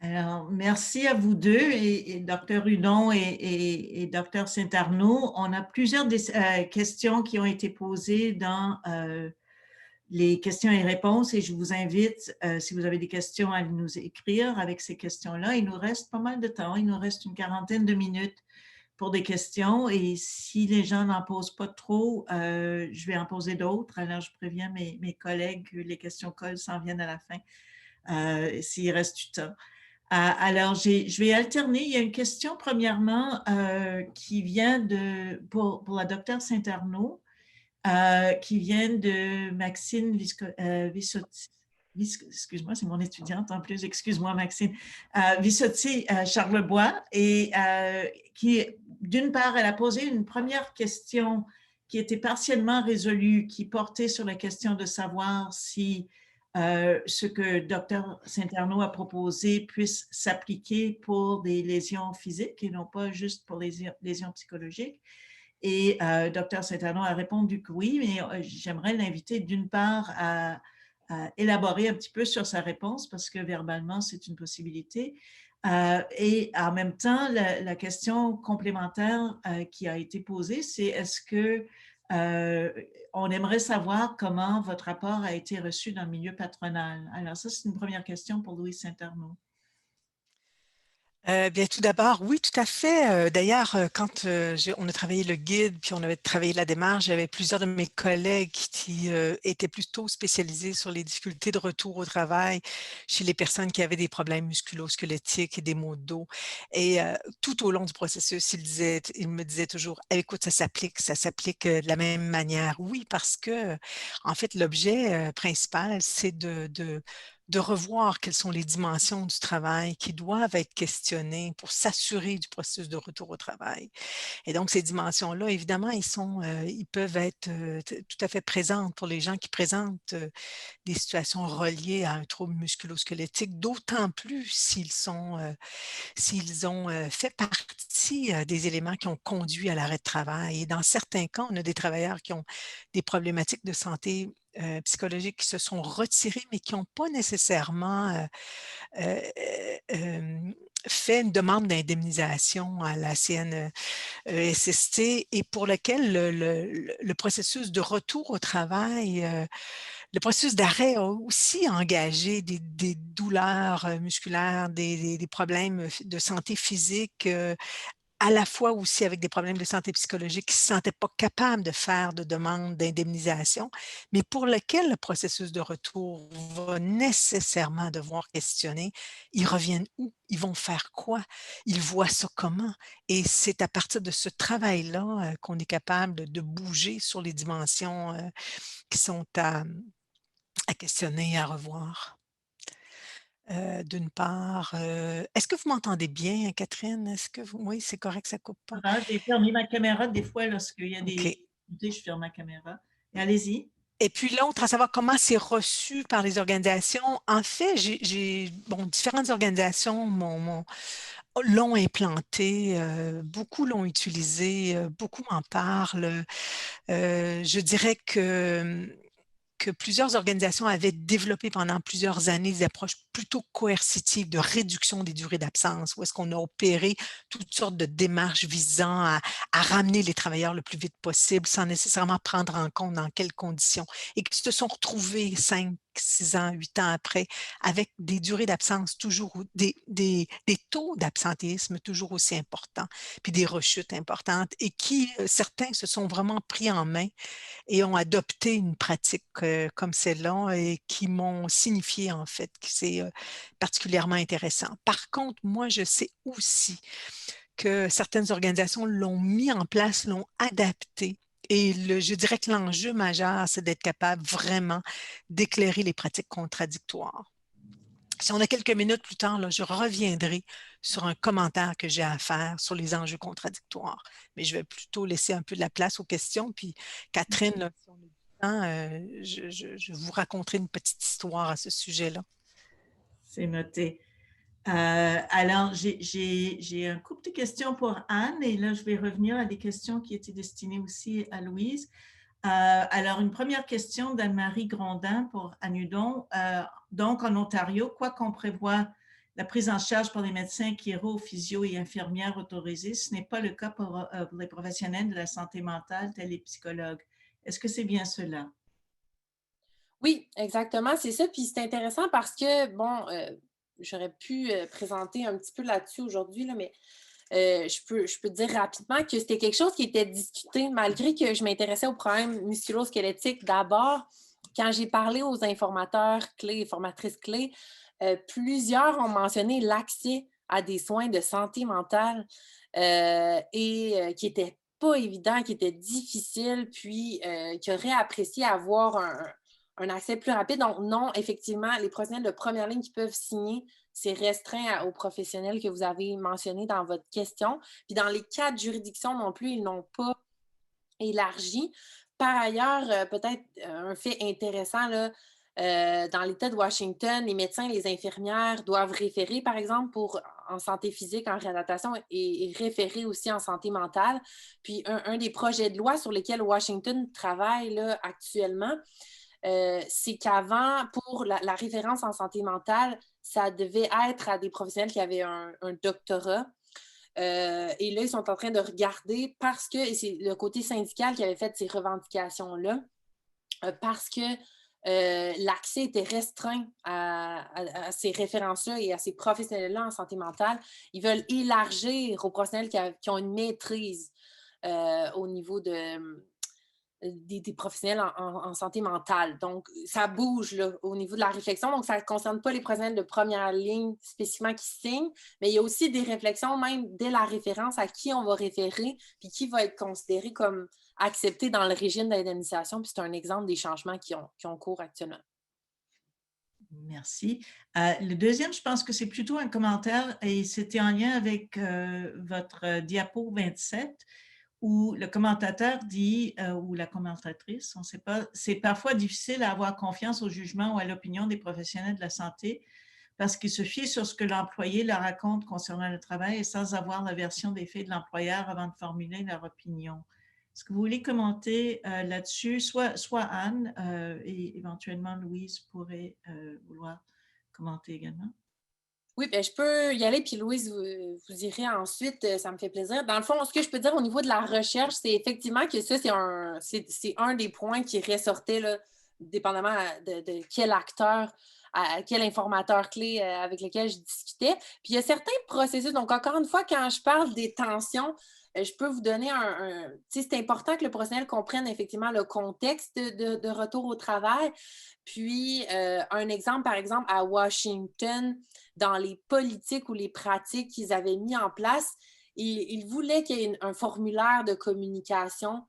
Alors, merci à vous deux, et Dr. Hudon et Dr. Saint-Arnaud. On a plusieurs questions qui ont été posées dans les questions et réponses, et je vous invite, si vous avez des questions, à nous écrire avec ces questions-là. Il nous reste pas mal de temps, il nous reste une quarantaine de minutes pour des questions, et si les gens n'en posent pas trop, je vais en poser d'autres. Alors, je préviens mes collègues que les questions collent s'en viennent à la fin, s'il reste du temps. Alors, je vais alterner. Il y a une question, premièrement, qui vient pour la docteure Saint-Arnaud, qui vient de Maxine Vissotti. Excuse-moi, c'est mon étudiante en plus. Excuse-moi, Maxine. Vissotti Charlebois, et qui, d'une part, elle a posé une première question qui était partiellement résolue, qui portait sur la question de savoir si ce que Dr. Saint-Arnaud a proposé puisse s'appliquer pour des lésions physiques et non pas juste pour les lésions psychologiques. Et Dr. Saint-Arnaud a répondu que oui, mais j'aimerais l'inviter d'une part à élaborer un petit peu sur sa réponse, parce que verbalement, c'est une possibilité. Et en même temps, la question complémentaire qui a été posée, c'est est-ce que on aimerait savoir comment votre rapport a été reçu dans le milieu patronal. Alors ça, c'est une première question pour Louise Saint-Arnaud. Bien, tout d'abord, oui, tout à fait. D'ailleurs, quand on a travaillé le guide, puis on avait travaillé la démarche, j'avais plusieurs de mes collègues qui étaient plutôt spécialisés sur les difficultés de retour au travail chez les personnes qui avaient des problèmes musculo-squelettiques et des maux de dos. Et tout au long du processus, ils me disaient toujours, eh, écoute, ça s'applique de la même manière. Oui, parce que, en fait, l'objet principal, c'est de revoir quelles sont les dimensions du travail qui doivent être questionnées pour s'assurer du processus de retour au travail. Et donc, ces dimensions-là, évidemment, ils peuvent être tout à fait présentes pour les gens qui présentent des situations reliées à un trouble musculo-squelettique, d'autant plus s'ils ont fait partie des éléments qui ont conduit à l'arrêt de travail. Et dans certains cas, on a des travailleurs qui ont des problématiques de santé psychologiques qui se sont retirés, mais qui n'ont pas nécessairement euh, euh, fait une demande d'indemnisation à la CNESST, et pour lequel le processus de retour au travail, le processus d'arrêt a aussi engagé des douleurs musculaires, des problèmes de santé physique, à la fois aussi avec des problèmes de santé psychologique qui ne se sentaient pas capables de faire de demande d'indemnisation, mais pour lequel le processus de retour va nécessairement devoir questionner, ils reviennent où? Ils vont faire quoi? Ils voient ça comment? Et c'est à partir de ce travail-là qu'on est capable de bouger sur les dimensions qui sont à questionner et à revoir. D'une part, est-ce que vous m'entendez bien, Catherine? Est-ce que oui, c'est correct, ça coupe pas? J'ai fermé ma caméra des fois lorsqu'il y a OK. des difficultés, je ferme ma caméra. Et allez-y. Et puis l'autre, à savoir comment c'est reçu par les organisations. En fait, bon, différentes organisations l'ont implanté, beaucoup l'ont utilisé, beaucoup m'en parlent. Je dirais que plusieurs organisations avaient développé pendant plusieurs années des approches plutôt coercitives de réduction des durées d'absence, où est-ce qu'on a opéré toutes sortes de démarches visant à ramener les travailleurs le plus vite possible sans nécessairement prendre en compte dans quelles conditions, et qui se sont retrouvés 5, 6 ans, 8 ans après, avec des durées d'absence toujours, des taux d'absentéisme toujours aussi importants, puis des rechutes importantes, et qui, certains se sont vraiment pris en main et ont adopté une pratique comme celle-là, et qui m'ont signifié en fait que c'est particulièrement intéressant. Par contre, moi, je sais aussi que certaines organisations l'ont mis en place, l'ont adapté. Et je dirais que l'enjeu majeur, c'est d'être capable vraiment d'éclairer les pratiques contradictoires. Si on a quelques minutes plus tard, là, je reviendrai sur un commentaire que j'ai à faire sur les enjeux contradictoires. Mais je vais plutôt laisser un peu de la place aux questions. Puis Catherine, là, si on a du temps, je vous raconterai une petite histoire à ce sujet-là. C'est noté. Alors, j'ai un couple de questions pour Anne, et là, je vais revenir à des questions qui étaient destinées aussi à Louise. Alors, une première question d'Anne-Marie Grondin pour Anne Hudon. Donc, en Ontario, quoi qu'on prévoit la prise en charge par les médecins, chiro, physio et infirmières autorisés. Ce n'est pas le cas pour les professionnels de la santé mentale, tels les psychologues. Est-ce que c'est bien cela? Oui, exactement, c'est ça. Puis c'est intéressant parce que, bon, j'aurais pu présenter un petit peu là-dessus aujourd'hui, là, mais je peux dire rapidement que c'était quelque chose qui était discuté malgré que je m'intéressais aux problèmes musculo-squelettiques d'abord. Quand j'ai parlé aux informateurs clés et formatrices clés, plusieurs ont mentionné l'accès à des soins de santé mentale qui n'étaient pas évidents, qui étaient difficiles, puis qui auraient apprécié avoir un accès plus rapide. Donc, non, effectivement, les professionnels de première ligne qui peuvent signer, c'est restreint aux professionnels que vous avez mentionnés dans votre question. Puis dans les cas de juridiction non plus, ils n'ont pas élargi. Par ailleurs, peut-être un fait intéressant, là, dans l'État de Washington, les médecins et les infirmières doivent référer, par exemple, en santé physique, en réadaptation, et référer aussi en santé mentale. Puis un des projets de loi sur lesquels Washington travaille là, actuellement, c'est qu'avant, pour la référence en santé mentale, ça devait être à des professionnels qui avaient un doctorat. Et là, ils sont en train de regarder parce que, et c'est le côté syndical qui avait fait ces revendications-là, parce que l'accès était restreint à ces références-là et à ces professionnels-là en santé mentale. Ils veulent élargir aux professionnels qui ont une maîtrise au niveau des professionnels en santé mentale. Donc, ça bouge là, au niveau de la réflexion. Donc, ça ne concerne pas les professionnels de première ligne spécifiquement qui signent, mais il y a aussi des réflexions, même dès la référence, à qui on va référer, puis qui va être considéré comme accepté dans le régime d'indemnisation. Puis c'est un exemple des changements qui ont cours actuellement. Merci. Le deuxième, je pense que c'est plutôt un commentaire et c'était en lien avec votre diapo 27 où le commentateur dit, ou la commentatrice, on ne sait pas, c'est parfois difficile à avoir confiance au jugement ou à l'opinion des professionnels de la santé parce qu'ils se fient sur ce que l'employé leur raconte concernant le travail et sans avoir la version des faits de l'employeur avant de formuler leur opinion. Est-ce que vous voulez commenter là-dessus? Soit Anne et éventuellement Louise pourrait vouloir commenter également. Oui, bien, je peux y aller, puis Louise, vous irez ensuite, ça me fait plaisir. Dans le fond, ce que je peux dire au niveau de la recherche, c'est effectivement que ça, c'est un des points qui ressortait, là, dépendamment de quel acteur, quel informateur clé avec lequel je discutais. Puis il y a certains processus, donc encore une fois, quand je parle des tensions, je peux vous donner tu sais, c'est important que le professionnel comprenne effectivement le contexte de retour au travail. Puis, un exemple, par exemple, à Washington, dans les politiques ou les pratiques qu'ils avaient mis en place, ils voulaient qu'il y ait un formulaire de communication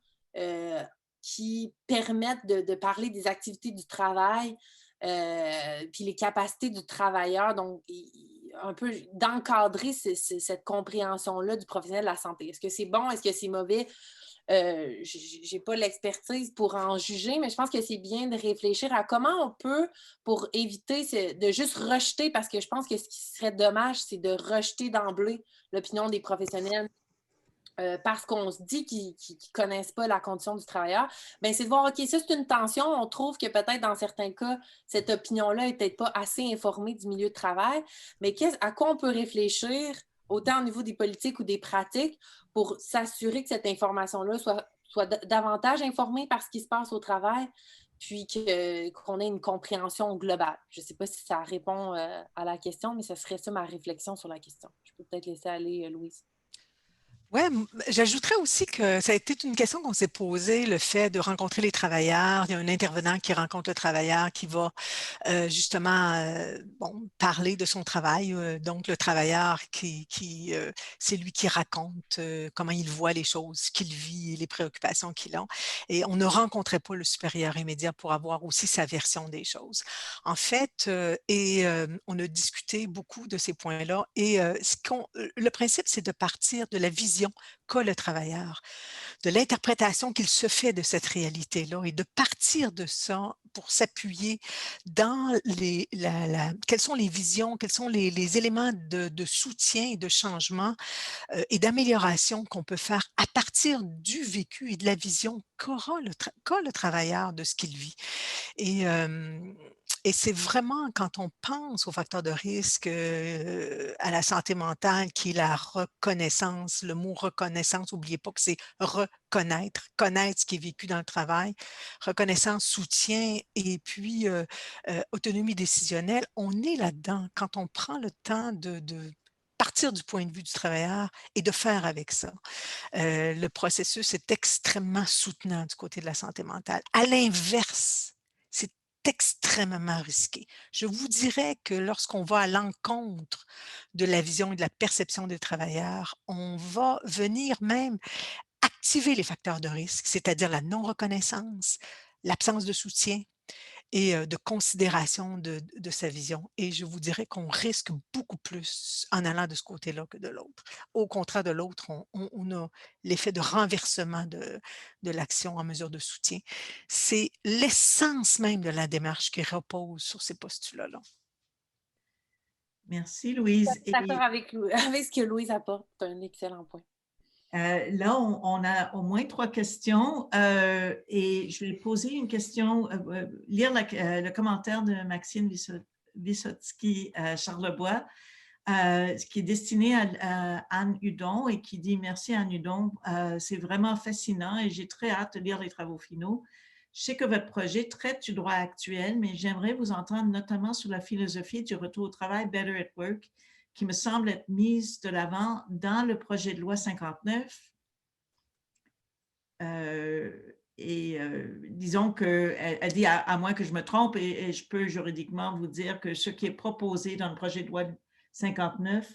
qui permette de parler des activités du travail, puis les capacités du travailleur, donc un peu d'encadrer cette compréhension-là du professionnel de la santé. Est-ce que c'est bon? Est-ce que c'est mauvais? Je n'ai pas l'expertise pour en juger, mais je pense que c'est bien de réfléchir à comment on peut, pour éviter de juste rejeter, parce que je pense que ce qui serait dommage, c'est de rejeter d'emblée l'opinion des professionnels parce qu'on se dit qu'ils ne connaissent pas la condition du travailleur, bien, c'est de voir, OK, ça, c'est une tension. On trouve que peut-être dans certains cas, cette opinion-là n'est peut-être pas assez informée du milieu de travail, mais à quoi on peut réfléchir, autant au niveau des politiques ou des pratiques, pour s'assurer que cette information-là soit davantage informée par ce qui se passe au travail, puis qu'on ait une compréhension globale. Je ne sais pas si ça répond à la question, mais ce serait ça ma réflexion sur la question. Je peux peut-être laisser aller Louise. Oui, j'ajouterais aussi que ça a été une question qu'on s'est posée, le fait de rencontrer les travailleurs. Il y a un intervenant qui rencontre le travailleur, qui va justement bon, parler de son travail. Donc, le travailleur c'est lui qui raconte comment il voit les choses, ce qu'il vit et les préoccupations qu'il a. Et on ne rencontrait pas le supérieur immédiat pour avoir aussi sa version des choses. En fait, on a discuté beaucoup de ces points-là. Et le principe, c'est de partir de la vision qu'a le travailleur, de l'interprétation qu'il se fait de cette réalité-là et de partir de ça pour s'appuyer dans quelles sont les visions, quels sont les éléments de soutien et de changement et d'amélioration qu'on peut faire à partir du vécu et de la vision qu'a le travailleur de ce qu'il vit. Et Et c'est vraiment quand on pense aux facteurs de risque, à la santé mentale, qui est la reconnaissance. Le mot reconnaissance, n'oubliez pas que c'est reconnaître, connaître ce qui est vécu dans le travail, reconnaissance, soutien et puis autonomie décisionnelle. On est là-dedans quand on prend le temps de partir du point de vue du travailleur et de faire avec ça. Le processus est extrêmement soutenant du côté de la santé mentale. À l'inverse, c'est extrêmement risqué. Je vous dirais que lorsqu'on va à l'encontre de la vision et de la perception des travailleurs, on va venir même activer les facteurs de risque, c'est-à-dire la non-reconnaissance, l'absence de soutien et de considération de sa vision. Et je vous dirais qu'on risque beaucoup plus en allant de ce côté-là que de l'autre. Au contraire de l'autre, on a l'effet de renversement de l'action en mesure de soutien. C'est l'essence même de la démarche qui repose sur ces postulats-là. Merci, Louise. D'accord avec, avec ce que Louise apporte. C'est un excellent point. Là, on a au moins 3 questions et je vais poser une question, lire le commentaire de Maxime Vissotsky Charlebois, qui est destiné à Anne Hudon et qui dit « Merci Anne Hudon, c'est vraiment fascinant et j'ai très hâte de lire les travaux finaux. Je sais que votre projet traite du droit actuel, mais j'aimerais vous entendre notamment sur la philosophie du retour au travail Better at Work, qui me semble être mise de l'avant dans le projet de loi 59. Disons qu'elle dit, à moins que je me trompe, et je peux juridiquement vous dire que ce qui est proposé dans le projet de loi 59,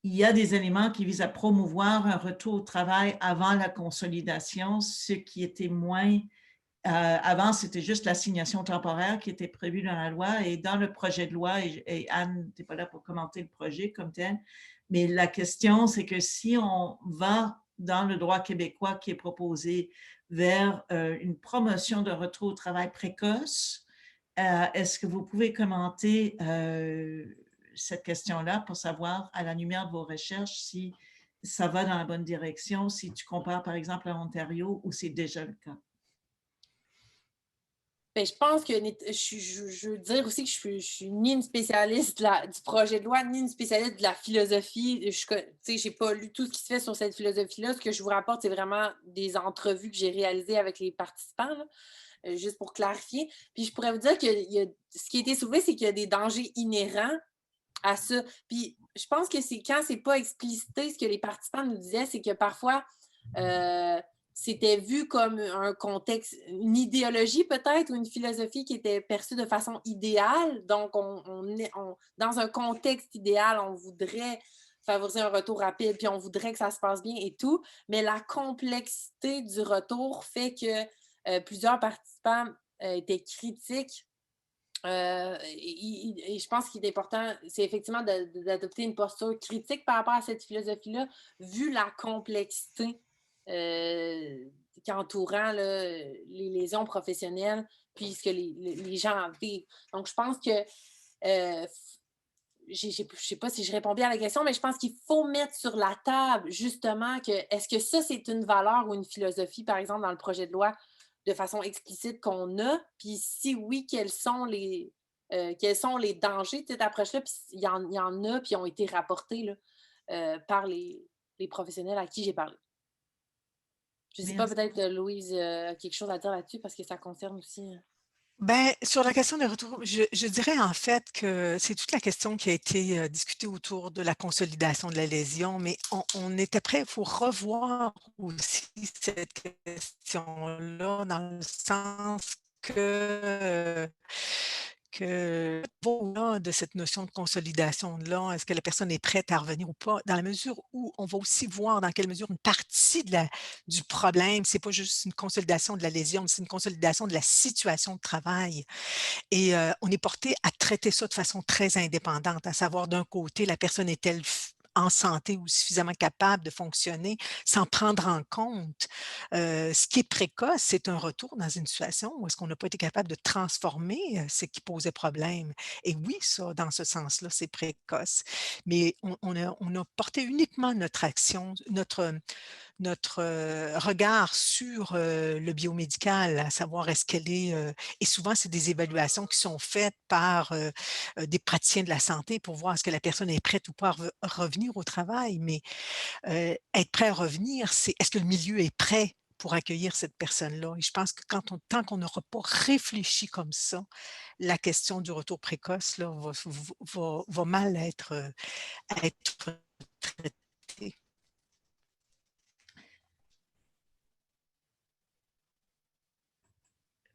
il y a des éléments qui visent à promouvoir un retour au travail avant la consolidation, ce qui était moins... avant, c'était juste l'assignation temporaire qui était prévue dans la loi et dans le projet de loi, et Anne n'était pas là pour commenter le projet comme tel, mais la question, c'est que si on va dans le droit québécois qui est proposé vers une promotion de retour au travail précoce, est-ce que vous pouvez commenter cette question-là pour savoir, à la lumière de vos recherches, si ça va dans la bonne direction, si tu compares par exemple à Ontario où c'est déjà le cas? Ben, je pense que je veux dire aussi que je suis ni une spécialiste du projet de loi, ni une spécialiste de la philosophie. Je n'ai pas lu tout ce qui se fait sur cette philosophie-là. Ce que je vous rapporte, c'est vraiment des entrevues que j'ai réalisées avec les participants, là, juste pour clarifier. Puis je pourrais vous dire que ce qui a été soulevé, c'est qu'il y a des dangers inhérents à ça. Puis je pense que c'est quand c'est pas explicité, ce que les participants nous disaient, c'est que parfois, c'était vu comme un contexte, une idéologie peut-être, ou une philosophie qui était perçue de façon idéale. Donc, dans un contexte idéal, on voudrait favoriser un retour rapide, puis on voudrait que ça se passe bien et tout. Mais la complexité du retour fait que plusieurs participants étaient critiques. Et je pense qu'il est important, c'est effectivement d'adopter une posture critique par rapport à cette philosophie-là, vu la complexité qui entourant là, les lésions professionnelles, puis ce que les gens vivent. Donc, je pense que, je ne sais pas si je réponds bien à la question, mais je pense qu'il faut mettre sur la table justement que est-ce que ça, c'est une valeur ou une philosophie, par exemple, dans le projet de loi, de façon explicite qu'on a, puis si oui, quels sont les dangers de cette approche-là, puis il y en a, puis ont été rapportés là, par les professionnels à qui j'ai parlé. Je ne sais pas, Merci. peut-être Louise a quelque chose à dire là-dessus parce que ça concerne aussi. Ben, sur la question des retours, je dirais en fait que c'est toute la question qui a été discutée autour de la consolidation de la lésion, mais on était prêt pour revoir aussi cette question-là dans le sens que au-delà de cette notion de consolidation-là, est-ce que la personne est prête à revenir ou pas? Dans la mesure où on va aussi voir dans quelle mesure une partie du problème, c'est pas juste une consolidation de la lésion, c'est une consolidation de la situation de travail. Et on est porté à traiter ça de façon très indépendante, à savoir d'un côté, la personne est-elle en santé ou suffisamment capable de fonctionner sans prendre en compte. Ce qui est précoce, c'est un retour dans une situation où est-ce qu'on n'a pas été capable de transformer ce qui posait problème. Et oui, ça, dans ce sens-là, c'est précoce. Mais on a porté uniquement notre action, regard sur le biomédical, à savoir est-ce qu'elle est... et souvent, c'est des évaluations qui sont faites par des praticiens de la santé pour voir est-ce que la personne est prête ou pas à revenir au travail. Mais être prêt à revenir, c'est est-ce que le milieu est prêt pour accueillir cette personne-là? Et je pense que tant qu'on n'aura pas réfléchi comme ça, la question du retour précoce là, va mal être traitée.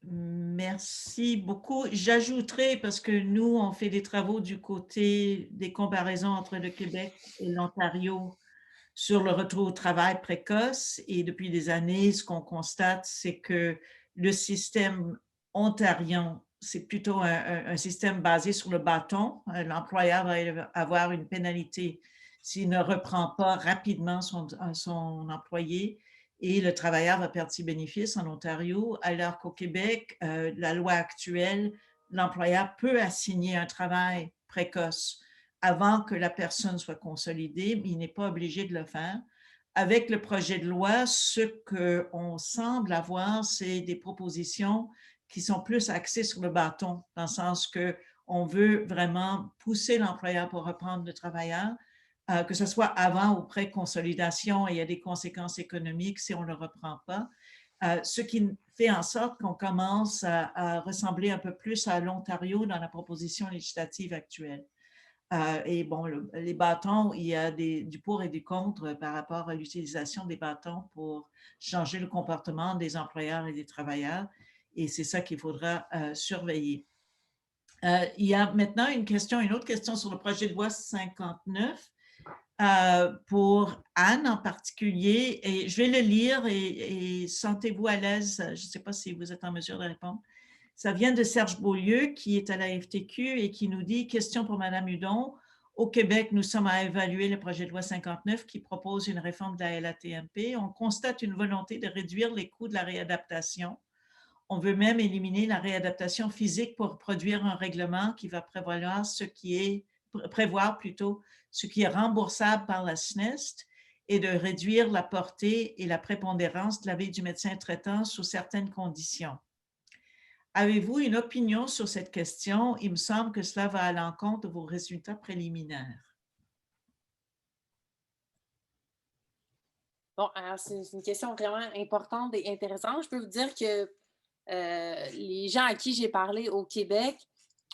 Merci beaucoup. J'ajouterai, parce que nous, on fait des travaux du côté des comparaisons entre le Québec et l'Ontario sur le retour au travail précoce. Et depuis des années, ce qu'on constate, c'est que le système ontarien, c'est plutôt un système basé sur le bâton. L'employeur va avoir une pénalité s'il ne reprend pas rapidement son employé et le travailleur va perdre ses bénéfices en Ontario, alors qu'au Québec, la loi actuelle, l'employeur peut assigner un travail précoce avant que la personne soit consolidée, mais il n'est pas obligé de le faire. Avec le projet de loi, ce qu'on semble avoir, c'est des propositions qui sont plus axées sur le bâton, dans le sens qu'on veut vraiment pousser l'employeur pour reprendre le travailleur, que ce soit avant ou pré-consolidation, et il y a des conséquences économiques si on ne le reprend pas. Ce qui fait en sorte qu'on commence à ressembler un peu plus à l'Ontario dans la proposition législative actuelle. Et bon, les bâtons, il y a du pour et du contre par rapport à l'utilisation des bâtons pour changer le comportement des employeurs et des travailleurs. Et c'est ça qu'il faudra surveiller. Il y a maintenant une autre question sur le projet de loi 59 pour Anne en particulier. Et je vais le lire et sentez-vous à l'aise. Je ne sais pas si vous êtes en mesure de répondre. Ça vient de Serge Beaulieu, qui est à la FTQ et qui nous dit, question pour Mme Hudon, au Québec, nous sommes à évaluer le projet de loi 59 qui propose une réforme de la LATMP. On constate une volonté de réduire les coûts de la réadaptation. On veut même éliminer la réadaptation physique pour produire un règlement qui va prévoir ce qui est remboursable par la SNEST et de réduire la portée et la prépondérance de l'avis du médecin traitant sous certaines conditions. Avez-vous une opinion sur cette question? Il me semble que cela va à l'encontre de vos résultats préliminaires. Bon, alors c'est une question vraiment importante et intéressante. Je peux vous dire que les gens à qui j'ai parlé au Québec,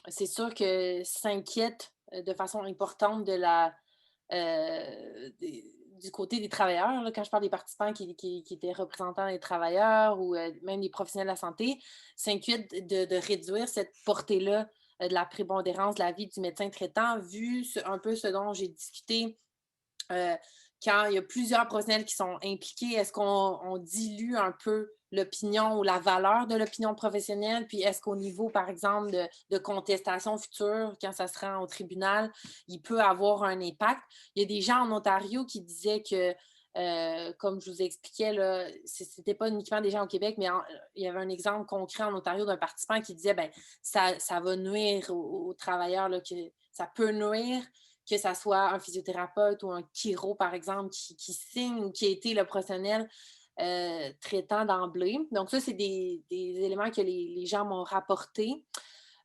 c'est sûr que s'inquiètent de façon importante du côté des travailleurs. Là, quand je parle des participants qui étaient représentants des travailleurs ou même des professionnels de la santé, s'inquiètent de réduire cette portée-là de la prépondérance de la vie du médecin traitant, vu un peu ce dont j'ai discuté. Quand il y a plusieurs professionnels qui sont impliqués, est-ce qu'on dilue un peu l'opinion ou la valeur de l'opinion professionnelle? Puis est-ce qu'au niveau, par exemple, de contestation future, quand ça se rend au tribunal, il peut avoir un impact? Il y a des gens en Ontario qui disaient que, comme je vous expliquais, ce n'était pas uniquement des gens au Québec, mais il y avait un exemple concret en Ontario d'un participant qui disait ben ça va nuire aux travailleurs, là, que ça peut nuire que ça soit un physiothérapeute ou un chiro, par exemple, qui signe ou qui a été le professionnel traitant d'emblée. Donc, ça, c'est des éléments que les gens m'ont rapportés.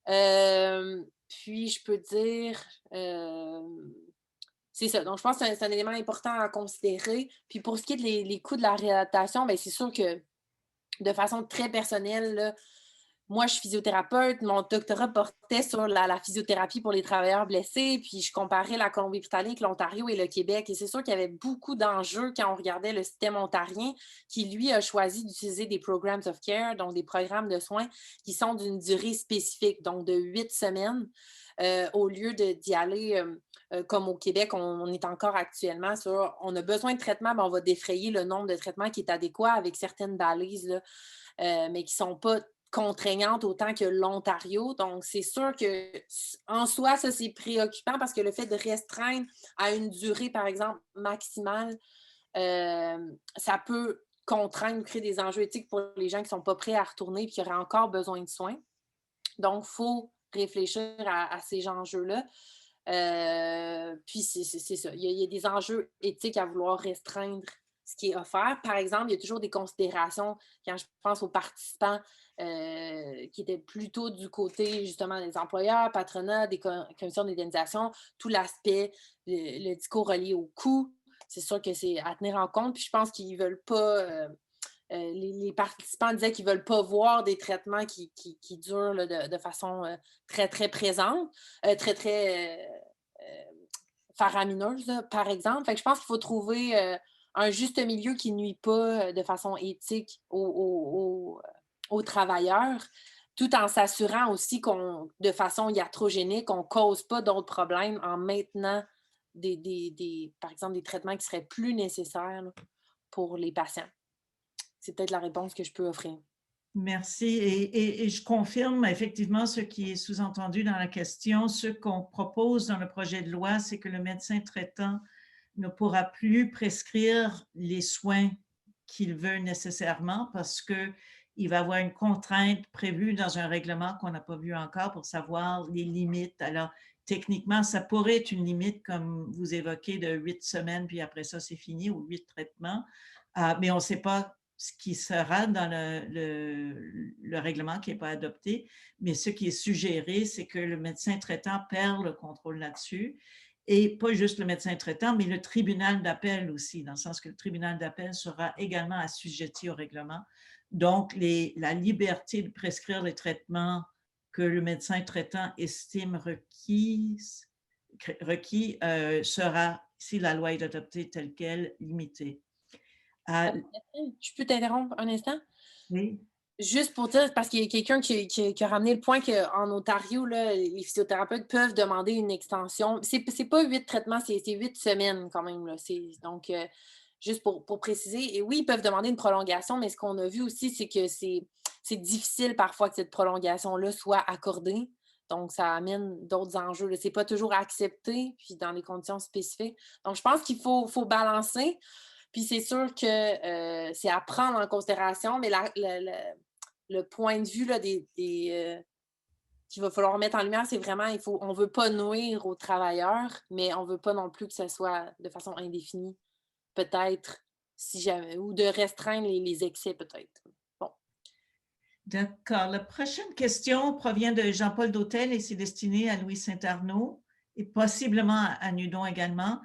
Puis, je peux dire, c'est ça. Donc, je pense que c'est un élément important à considérer. Puis, pour ce qui est des coûts de la réadaptation, bien, c'est sûr que de façon très personnelle, là, moi, je suis physiothérapeute. Mon doctorat portait sur la physiothérapie pour les travailleurs blessés. Puis, je comparais la Colombie-Britannique, l'Ontario et le Québec. Et c'est sûr qu'il y avait beaucoup d'enjeux quand on regardait le système ontarien qui, lui, a choisi d'utiliser des programs of care, donc des programmes de soins qui sont d'une durée spécifique, donc de 8 semaines, au lieu d'y aller comme au Québec, on est encore actuellement sur on a besoin de traitement, mais on va défrayer le nombre de traitements qui est adéquat avec certaines balises, là, mais qui ne sont pas contraignantes autant que l'Ontario. Donc, c'est sûr que en soi, ça, c'est préoccupant parce que le fait de restreindre à une durée, par exemple, maximale, ça peut contraindre, créer des enjeux éthiques pour les gens qui ne sont pas prêts à retourner et qui auraient encore besoin de soins. Donc, il faut réfléchir à ces enjeux-là. Puis, c'est ça. Il y a des enjeux éthiques à vouloir restreindre ce qui est offert. Par exemple, il y a toujours des considérations quand je pense aux participants qui étaient plutôt du côté justement des employeurs, patronat, des commissions d'organisation, tout l'aspect, le discours relié au coût. C'est sûr que c'est à tenir en compte. Puis je pense qu'ils ne veulent pas. Les participants disaient qu'ils ne veulent pas voir des traitements qui durent là, de façon très, très présente, très, très faramineuse, là, par exemple. Fait que je pense qu'il faut trouver un juste milieu qui ne nuit pas de façon éthique aux travailleurs, tout en s'assurant aussi de façon iatrogénique, on ne cause pas d'autres problèmes en maintenant par exemple, des traitements qui seraient plus nécessaires là, pour les patients. C'est peut-être la réponse que je peux offrir. Merci. Et je confirme effectivement ce qui est sous-entendu dans la question. Ce qu'on propose dans le projet de loi, c'est que le médecin traitant ne pourra plus prescrire les soins qu'il veut nécessairement parce qu'il va avoir une contrainte prévue dans un règlement qu'on n'a pas vu encore pour savoir les limites. Alors, techniquement, ça pourrait être une limite, comme vous évoquez, de 8 semaines, puis après ça, c'est fini, ou 8 traitements. Mais on ne sait pas ce qui sera dans le règlement qui n'est pas adopté, mais ce qui est suggéré, c'est que le médecin traitant perd le contrôle là-dessus, et pas juste le médecin traitant, mais le tribunal d'appel aussi, dans le sens que le tribunal d'appel sera également assujetti au règlement. Donc, la liberté de prescrire les traitements que le médecin traitant estime requis sera, si la loi est adoptée telle qu'elle, limitée. Je peux t'interrompre un instant? Oui. Juste pour dire, parce qu'il y a quelqu'un qui a ramené le point qu'en Ontario, là, les physiothérapeutes peuvent demander une extension. C'est pas 8 traitements, c'est 8 semaines quand même. Là. Donc, juste pour préciser, et oui, ils peuvent demander une prolongation, mais ce qu'on a vu aussi, c'est que c'est difficile parfois que cette prolongation-là soit accordée. Donc, ça amène d'autres enjeux. Ce n'est pas toujours accepté, puis dans les conditions spécifiques. Donc, je pense qu'il faut balancer. Puis c'est sûr que c'est à prendre en considération, mais le point de vue là, qu'il va falloir mettre en lumière, c'est vraiment, on ne veut pas nuire aux travailleurs, mais on ne veut pas non plus que ce soit de façon indéfinie, peut-être, si jamais, ou de restreindre les excès, peut-être. Bon. D'accord. La prochaine question provient de Jean-Paul Dautel et c'est destiné à Louis Saint-Arnaud et possiblement à Nudon également.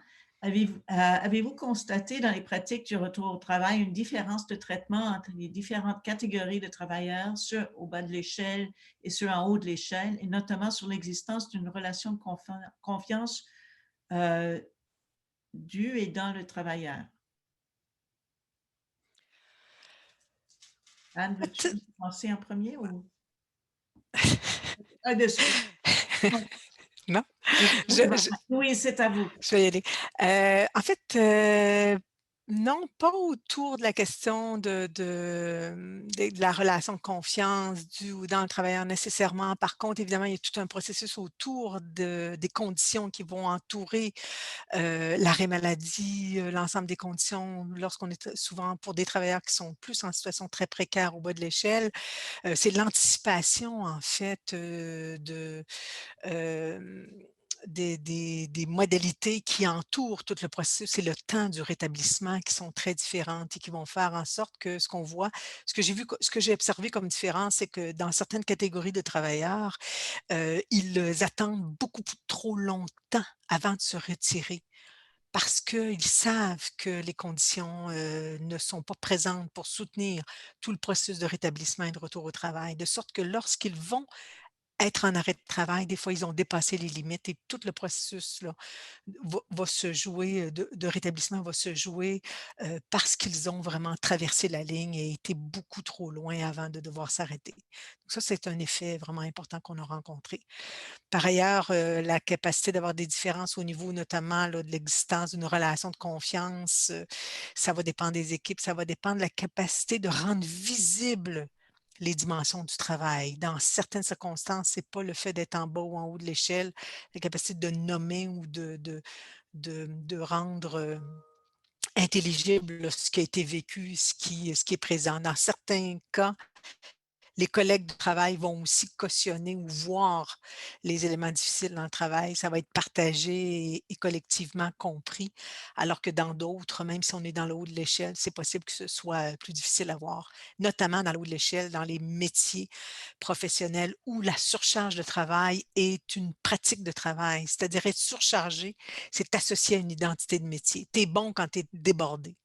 Avez-vous constaté dans les pratiques du retour au travail une différence de traitement entre les différentes catégories de travailleurs, ceux au bas de l'échelle et ceux en haut de l'échelle, et notamment sur l'existence d'une relation de confiance du et dans le travailleur? Anne, veux-tu penser en premier ou? De suite. Non? Oui, c'est à vous. Je vais y aller. En fait, non, pas autour de la question de la relation de confiance du ou dans le travailleur nécessairement. Par contre, évidemment, il y a tout un processus autour des conditions qui vont entourer l'arrêt maladie, l'ensemble des conditions lorsqu'on est souvent pour des travailleurs qui sont plus en situation très précaire au bas de l'échelle. C'est l'anticipation, en fait, des modalités qui entourent tout le processus et le temps du rétablissement qui sont très différentes et qui vont faire en sorte que ce qu'on voit, ce que j'ai observé comme différence, c'est que dans certaines catégories de travailleurs, ils attendent beaucoup trop longtemps avant de se retirer parce qu'ils savent que les conditions ne sont pas présentes pour soutenir tout le processus de rétablissement et de retour au travail, de sorte que lorsqu'ils vont être en arrêt de travail, des fois, ils ont dépassé les limites et tout le processus là, va se jouer, de rétablissement va se jouer parce qu'ils ont vraiment traversé la ligne et été beaucoup trop loin avant de devoir s'arrêter. Donc ça, c'est un effet vraiment important qu'on a rencontré. Par ailleurs, la capacité d'avoir des différences au niveau notamment là, de l'existence d'une relation de confiance, ça va dépendre des équipes, ça va dépendre de la capacité de rendre visible les dimensions du travail. Dans certaines circonstances, c'est pas le fait d'être en bas ou en haut de l'échelle, la capacité de nommer ou de rendre intelligible là, ce qui a été vécu, ce qui est présent. Dans certains cas, les collègues de travail vont aussi cautionner ou voir les éléments difficiles dans le travail. Ça va être partagé et collectivement compris, alors que dans d'autres, même si on est dans le haut de l'échelle, c'est possible que ce soit plus difficile à voir, notamment dans le haut de l'échelle, dans les métiers professionnels où la surcharge de travail est une pratique de travail. C'est-à-dire être surchargé, c'est associé à une identité de métier. Tu es bon quand tu es débordé.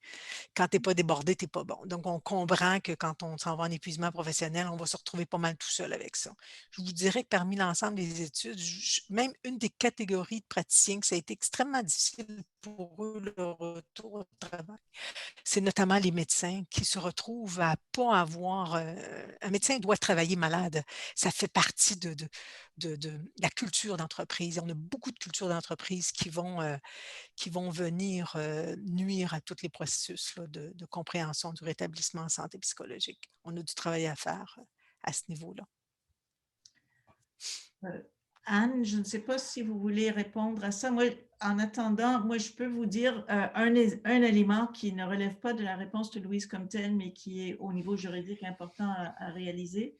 Quand tu es pas débordé, tu es pas bon. Donc, on comprend que quand on s'en va en épuisement professionnel, on va se retrouver pas mal tout seul avec ça. Je vous dirais que parmi l'ensemble des études, même une des catégories de praticiens que ça a été extrêmement difficile pour eux, le retour au travail, c'est notamment les médecins qui se retrouvent à pas avoir. Un médecin doit travailler malade. Ça fait partie de la culture d'entreprise. On a beaucoup de cultures d'entreprise qui vont venir nuire à tous les processus là, de compréhension du rétablissement en santé psychologique. On a du travail à faire à ce niveau-là. Anne, je ne sais pas si vous voulez répondre à ça. Moi, en attendant, moi, je peux vous dire un élément qui ne relève pas de la réponse de Louise comme telle, mais qui est au niveau juridique important à réaliser.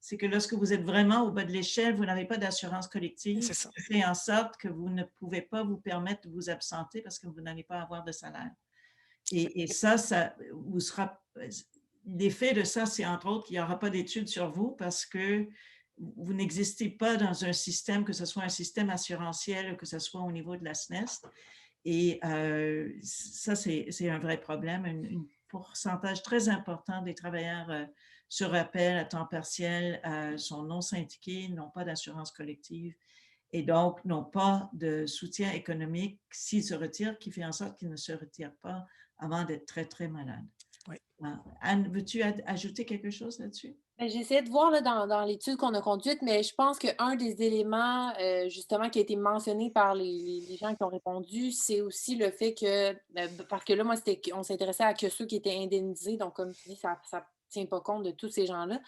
C'est que lorsque vous êtes vraiment au bas de l'échelle, vous n'avez pas d'assurance collective, C'est ça. qui fait en sorte que vous ne pouvez pas vous permettre de vous absenter parce que vous n'allez pas avoir de salaire. Et ça vous sera. L'effet de ça, c'est entre autres qu'il n'y aura pas d'études sur vous parce que vous n'existez pas dans un système, que ce soit un système assurantiel ou que ce soit au niveau de la SNES. Et ça, c'est un vrai problème. Un pourcentage très important des travailleurs sur appel à temps partiel sont non syndiqués, n'ont pas d'assurance collective et donc n'ont pas de soutien économique s'ils se retirent, qui fait en sorte qu'ils ne se retirent pas avant d'être très, très malades. Oui. Anne, veux-tu ajouter quelque chose là-dessus? Ben, j'ai essayé de voir là, dans l'étude qu'on a conduite, mais je pense qu'un des éléments justement qui a été mentionné par les gens qui ont répondu, c'est aussi le fait que, parce que là, moi, on s'intéressait à que ceux qui étaient indemnisés, donc comme tu dis, ça ne tient pas compte de tous ces gens-là.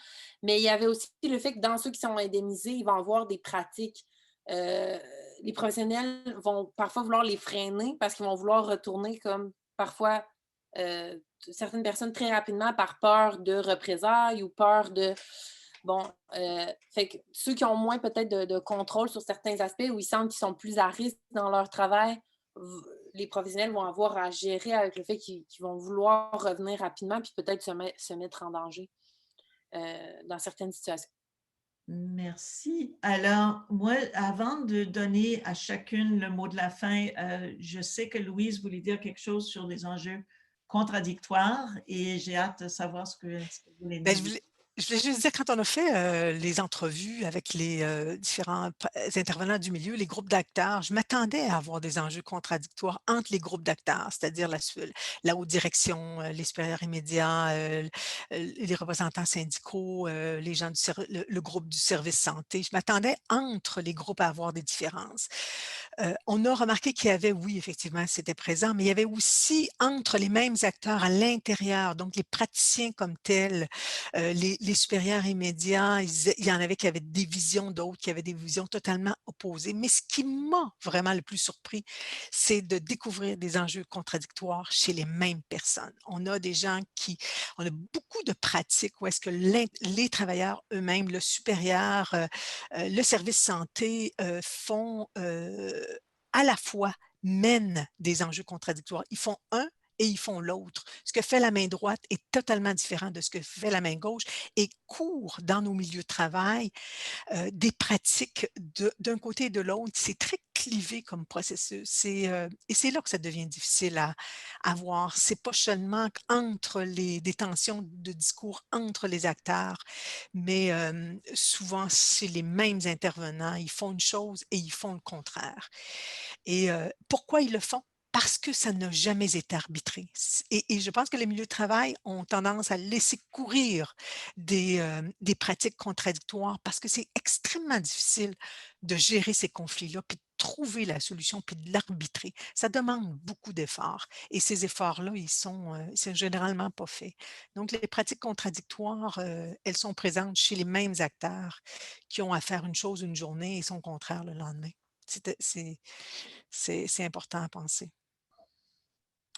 Mais il y avait aussi le fait que dans ceux qui sont indemnisés, ils vont avoir des pratiques. euh, les professionnels vont parfois vouloir les freiner parce qu'ils vont vouloir retourner comme parfois euh, certaines personnes très rapidement par peur de représailles ou peur de. Bon, fait que ceux qui ont moins peut-être de contrôle sur certains aspects où ils sentent qu'ils sont plus à risque dans leur travail, les professionnels vont avoir à gérer avec le fait qu'ils vont vouloir revenir rapidement puis peut-être se mettre en danger dans certaines situations. Merci. Alors, moi, avant de donner à chacune le mot de la fin, je sais que Louise voulait dire quelque chose sur les enjeux contradictoires et j'ai hâte de savoir ce que vous voulez Ben, nous dire. je voulais juste dire, quand on a fait les entrevues avec les différents intervenants du milieu, les groupes d'acteurs, je m'attendais à avoir des enjeux contradictoires entre les groupes d'acteurs, c'est-à-dire la haute direction, les supérieurs immédiats, les représentants syndicaux, les gens le groupe du service santé. Je m'attendais entre les groupes à avoir des différences. On a remarqué qu'il y avait, oui, effectivement, c'était présent, mais il y avait aussi entre les mêmes acteurs à l'intérieur, donc les praticiens comme tels, les supérieurs immédiats, il y en avait qui avaient des visions, d'autres qui avaient des visions totalement opposées. Mais ce qui m'a vraiment le plus surpris, c'est de découvrir des enjeux contradictoires chez les mêmes personnes. On a beaucoup de pratiques où est-ce que les travailleurs eux-mêmes, le supérieur, le service santé font à la fois mènent des enjeux contradictoires. Ils font un et ils font l'autre. Ce que fait la main droite est totalement différent de ce que fait la main gauche et court dans nos milieux de travail des pratiques d'un côté et de l'autre. C'est très clivé comme processus. Et c'est là que ça devient difficile à voir. C'est pas seulement entre des tensions de discours entre les acteurs, mais souvent, c'est les mêmes intervenants. Ils font une chose et ils font le contraire. Et pourquoi ils le font? Parce que ça n'a jamais été arbitré. Et je pense que les milieux de travail ont tendance à laisser courir des pratiques contradictoires parce que c'est extrêmement difficile de gérer ces conflits-là, puis de trouver la solution, puis de l'arbitrer. Ça demande beaucoup d'efforts. Et ces efforts-là, c'est généralement pas fait. Donc, les pratiques contradictoires, elles sont présentes chez les mêmes acteurs qui ont à faire une chose une journée et son contraire le lendemain. C'est important à penser.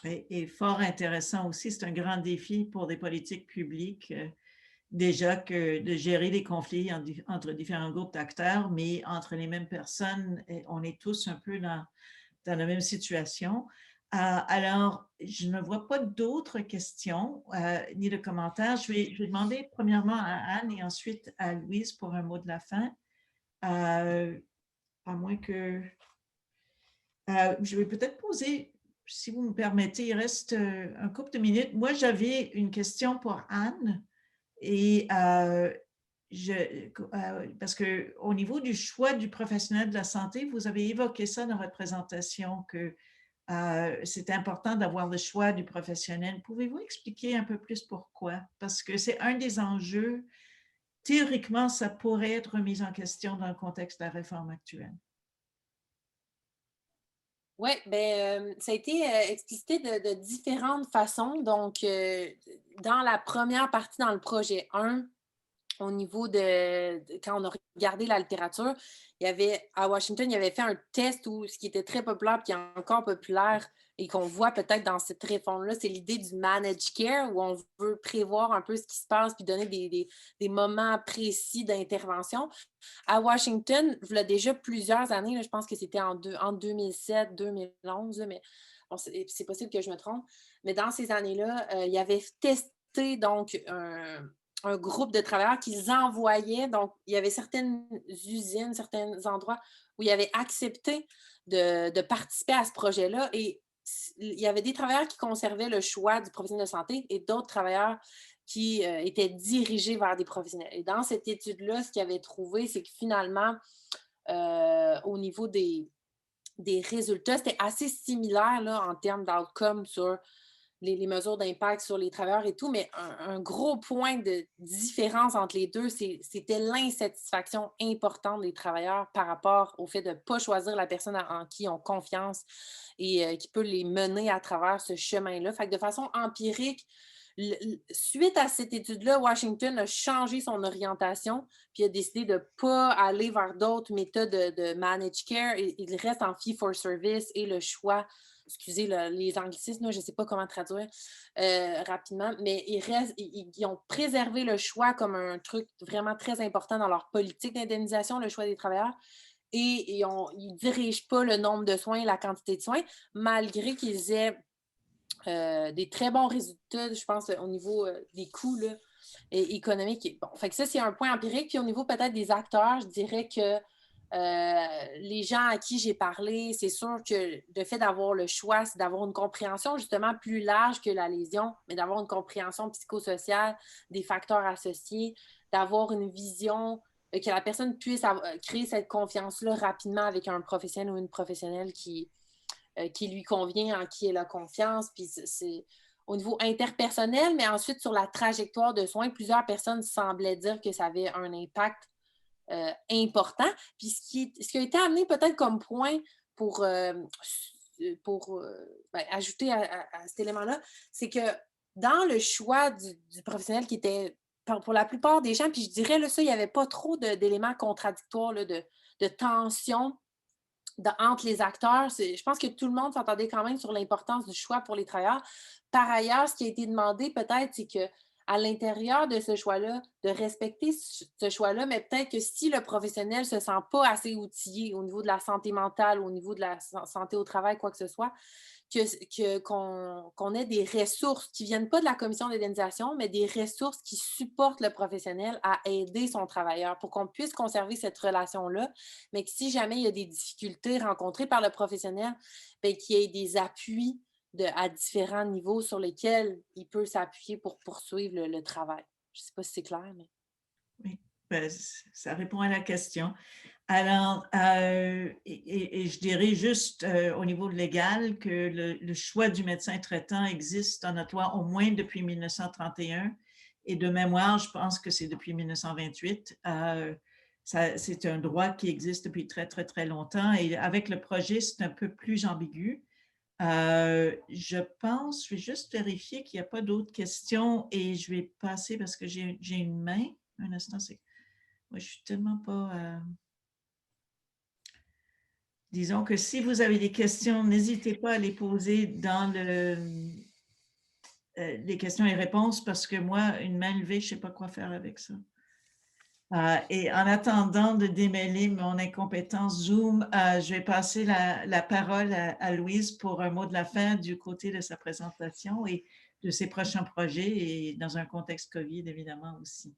Et fort intéressant aussi, c'est un grand défi pour des politiques publiques déjà que de gérer les conflits entre différents groupes d'acteurs, mais entre les mêmes personnes, on est tous un peu dans la même situation. Alors, je ne vois pas d'autres questions ni de commentaires. Je vais demander premièrement à Anne et ensuite à Louise pour un mot de la fin. À moins que... je vais peut-être poser, si vous me permettez, il reste un couple de minutes. Moi, j'avais une question pour Anne. Et parce qu'au niveau du choix du professionnel de la santé, vous avez évoqué ça dans votre présentation, que c'est important d'avoir le choix du professionnel. Pouvez-vous expliquer un peu plus pourquoi? Parce que c'est un des enjeux. Théoriquement, ça pourrait être remis en question dans le contexte de la réforme actuelle. Oui, ben, ça a été explicité de différentes façons. Donc, dans la première partie, dans le projet 1, au niveau quand on a regardé la littérature, il y avait, à Washington, il y avait fait un test où ce qui était très populaire et qui est encore populaire et qu'on voit peut-être dans cette réforme-là, c'est l'idée du managed care où on veut prévoir un peu ce qui se passe puis donner des moments précis d'intervention. À Washington, il y a déjà plusieurs années, là, je pense que c'était en 2007, 2011, mais bon, c'est possible que je me trompe, mais dans ces années-là, il y avait testé donc un groupe de travailleurs qu'ils envoyaient. Donc, il y avait certaines usines, certains endroits où ils avaient accepté de participer à ce projet-là. Et il y avait des travailleurs qui conservaient le choix du professionnel de santé et d'autres travailleurs qui étaient dirigés vers des professionnels. Et dans cette étude-là, ce qu'ils avaient trouvé, c'est que finalement, au niveau des résultats, c'était assez similaire là, en termes d'outcome sur les mesures d'impact sur les travailleurs et tout, mais un gros point de différence entre les deux, c'était l'insatisfaction importante des travailleurs par rapport au fait de ne pas choisir la personne en qui ils ont confiance et qui peut les mener à travers ce chemin-là. Fait que de façon empirique, suite à cette étude-là, Washington a changé son orientation puis a décidé de ne pas aller vers d'autres méthodes de managed care. Il reste en fee-for-service et le choix, excusez les anglicismes, je ne sais pas comment traduire rapidement, mais ils ont préservé le choix comme un truc vraiment très important dans leur politique d'indemnisation, le choix des travailleurs. Et ils ne dirigent pas le nombre de soins et la quantité de soins, malgré qu'ils aient des très bons résultats, je pense, au niveau des coûts là, économiques. Bon, fait que ça, c'est un point empirique. Puis au niveau peut-être des acteurs, je dirais que les gens à qui j'ai parlé, c'est sûr que le fait d'avoir le choix, c'est d'avoir une compréhension justement plus large que la lésion, mais d'avoir une compréhension psychosociale des facteurs associés, d'avoir une vision, que la personne puisse créer cette confiance-là rapidement avec un professionnel ou une professionnelle qui lui convient, en qui elle a confiance. Puis c'est au niveau interpersonnel, mais ensuite sur la trajectoire de soins, plusieurs personnes semblaient dire que ça avait un impact important. Puis ce qui a été amené peut-être comme point pour ajouter à cet élément-là, c'est que dans le choix du professionnel qui était pour la plupart des gens, puis je dirais, là, ça, il n'y avait pas trop d'éléments contradictoires, là, de tension entre les acteurs. Je pense que tout le monde s'entendait quand même sur l'importance du choix pour les travailleurs. Par ailleurs, ce qui a été demandé peut-être, c'est qu'à l'intérieur de ce choix-là, de respecter ce choix-là, mais peut-être que si le professionnel ne se sent pas assez outillé au niveau de la santé mentale, au niveau de la santé au travail, quoi que ce soit, qu'on ait des ressources qui ne viennent pas de la commission d'indemnisation, mais des ressources qui supportent le professionnel à aider son travailleur pour qu'on puisse conserver cette relation-là, mais que si jamais il y a des difficultés rencontrées par le professionnel, bien, qu'il y ait des appuis à différents niveaux sur lesquels il peut s'appuyer pour poursuivre le travail. Je ne sais pas si c'est clair, mais... Oui, ben, ça répond à la question. Alors, et je dirais juste au niveau légal que le choix du médecin traitant existe dans notre loi au moins depuis 1931 et de mémoire, je pense que c'est depuis 1928. C'est un droit qui existe depuis très, très, très longtemps et avec le projet, c'est un peu plus ambigu. Je pense, je vais juste vérifier qu'il n'y a pas d'autres questions et je vais passer parce que j'ai une main. Un instant, moi, je suis tellement pas... Disons que si vous avez des questions, n'hésitez pas à les poser dans les questions et réponses parce que moi, une main levée, je ne sais pas quoi faire avec ça. Et en attendant de démêler mon incompétence Zoom, je vais passer la parole à Louise pour un mot de la fin du côté de sa présentation et de ses prochains projets et dans un contexte COVID, évidemment, aussi.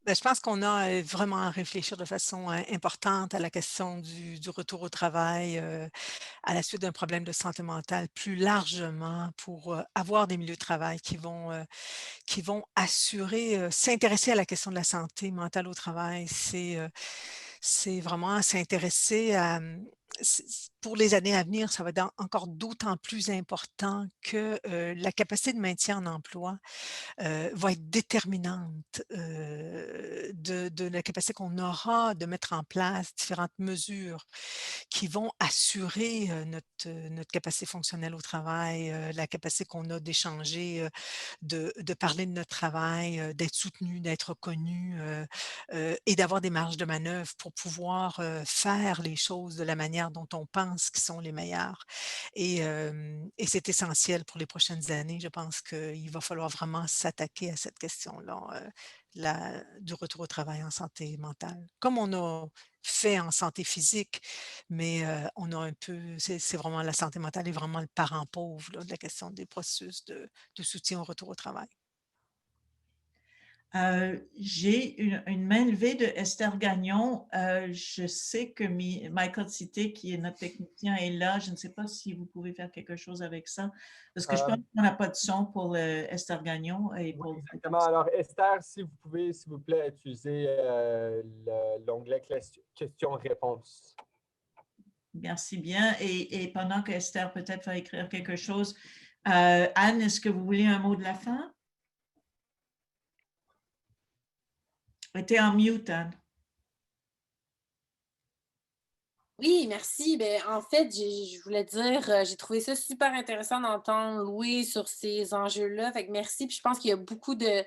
Ben, je pense qu'on a vraiment à réfléchir de façon importante à la question du retour au travail à la suite d'un problème de santé mentale plus largement pour avoir des milieux de travail qui vont assurer, s'intéresser à la question de la santé mentale au travail. C'est vraiment s'intéresser à, pour les années à venir, ça va être encore d'autant plus important que la capacité de maintien en emploi va être déterminante de la capacité qu'on aura de mettre en place différentes mesures qui vont assurer notre capacité fonctionnelle au travail, la capacité qu'on a d'échanger, de parler de notre travail, d'être soutenu, d'être reconnu et d'avoir des marges de manœuvre pour pouvoir faire les choses de la manière dont on pense qu'ils sont les meilleures. Et c'est essentiel pour les prochaines années. Je pense qu'il va falloir vraiment s'attaquer à cette question-là, du retour au travail en santé mentale. Comme on a fait en santé physique, mais on a un peu, c'est vraiment la santé mentale est vraiment le parent pauvre là, de la question des processus de soutien au retour au travail. J'ai une main levée de Esther Gagnon. Je sais que Michael Cité, qui est notre technicien, est là. Je ne sais pas si vous pouvez faire quelque chose avec ça, parce que je pense qu'on n'a pas de son pour Esther Gagnon. Et pour exactement. Alors, Esther, si vous pouvez, s'il vous plaît, utiliser l'onglet questions-réponses. Merci bien. Et pendant que Esther peut-être va écrire quelque chose, Anne, est-ce que vous voulez un mot de la fin? Tu es en mute, Anne. Oui, merci. Ben, en fait, je voulais dire, j'ai trouvé ça super intéressant d'entendre Louis sur ces enjeux-là. Fait que merci. Puis je pense qu'il y a beaucoup de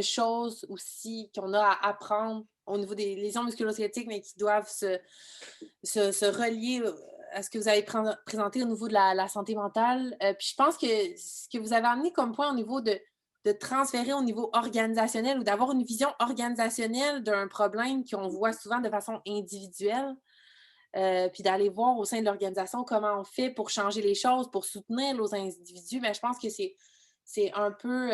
choses aussi qu'on a à apprendre au niveau des lésions musculo-squelettiques, mais qui doivent se relier à ce que vous avez présenté au niveau de la santé mentale. Puis je pense que ce que vous avez amené comme point au niveau de transférer au niveau organisationnel ou d'avoir une vision organisationnelle d'un problème qu'on voit souvent de façon individuelle, puis d'aller voir au sein de l'organisation comment on fait pour changer les choses, pour soutenir nos individus. Mais je pense que c'est un peu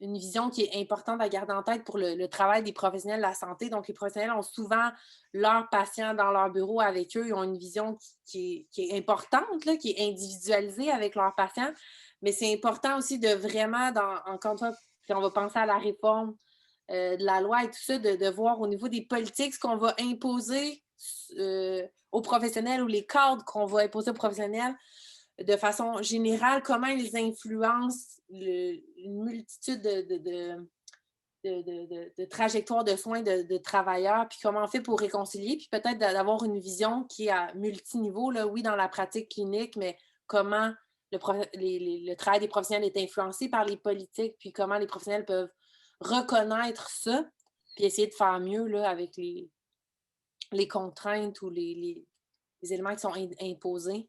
une vision qui est importante à garder en tête pour le travail des professionnels de la santé. Donc, les professionnels ont souvent leurs patients dans leur bureau avec eux. Ils ont une vision qui est importante, là, qui est individualisée avec leurs patients. Mais c'est important aussi de vraiment, encore une fois, puis on va penser à la réforme de la loi et tout ça, de voir au niveau des politiques ce qu'on va imposer aux professionnels ou les cadres qu'on va imposer aux professionnels de façon générale, comment ils influencent une multitude de trajectoires de soins de travailleurs, puis comment on fait pour réconcilier, puis peut-être d'avoir une vision qui est à multiniveau, là, oui, dans la pratique clinique, mais comment le travail des professionnels est influencé par les politiques, puis comment les professionnels peuvent reconnaître ça, puis essayer de faire mieux là, avec les contraintes ou les éléments qui sont imposés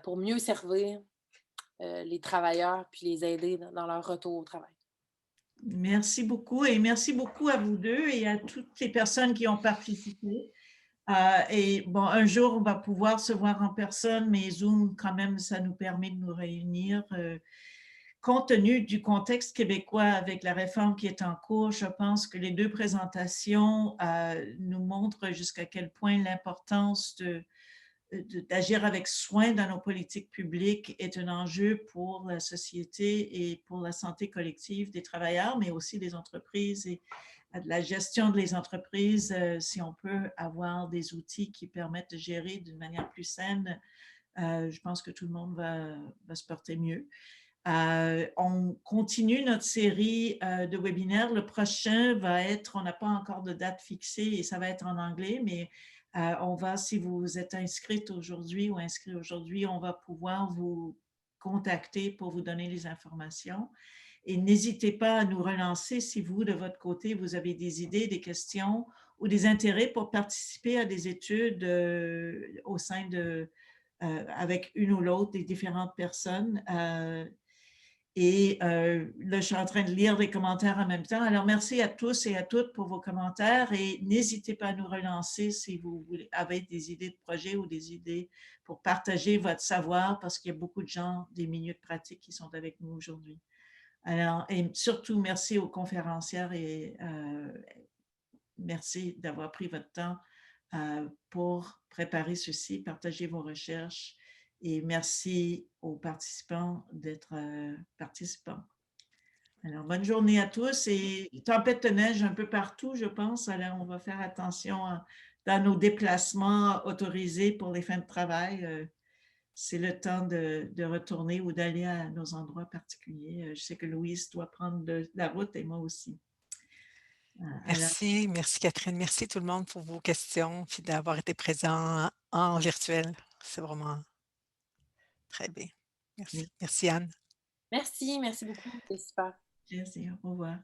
pour mieux servir les travailleurs puis les aider dans leur retour au travail. Merci beaucoup et merci beaucoup à vous deux et à toutes les personnes qui ont participé. Et bon, un jour, on va pouvoir se voir en personne, mais Zoom, quand même, ça nous permet de nous réunir. Compte tenu du contexte québécois avec la réforme qui est en cours, je pense que les deux présentations nous montrent jusqu'à quel point l'importance d'agir avec soin dans nos politiques publiques est un enjeu pour la société et pour la santé collective des travailleurs, mais aussi des entreprises et de la gestion des entreprises. Si on peut avoir des outils qui permettent de gérer d'une manière plus saine, je pense que tout le monde va se porter mieux. On continue notre série de webinaires. Le prochain va être, on n'a pas encore de date fixée et ça va être en anglais, mais on va, si vous êtes inscrite aujourd'hui ou inscrit aujourd'hui, on va pouvoir vous contacter pour vous donner les informations. Et n'hésitez pas à nous relancer si vous, de votre côté, vous avez des idées, des questions ou des intérêts pour participer à des études au sein de, avec une ou l'autre des différentes personnes. Et là, je suis en train de lire les commentaires en même temps. Alors, merci à tous et à toutes pour vos commentaires et n'hésitez pas à nous relancer si vous avez des idées de projet ou des idées pour partager votre savoir parce qu'il y a beaucoup de gens des minutes pratiques qui sont avec nous aujourd'hui. Alors, et surtout, merci aux conférencières et merci d'avoir pris votre temps pour préparer ceci, partager vos recherches et merci aux participants d'être participants. Alors, bonne journée à tous et tempête de neige un peu partout, je pense. Alors, on va faire attention dans nos déplacements autorisés pour les fins de travail. C'est le temps de retourner ou d'aller à nos endroits particuliers. Je sais que Louise doit prendre la route et moi aussi. Alors, Merci Catherine. Merci tout le monde pour vos questions et d'avoir été présent en virtuel. C'est vraiment très bien. Merci. Merci Anne. Merci beaucoup, c'est super. merci, au revoir.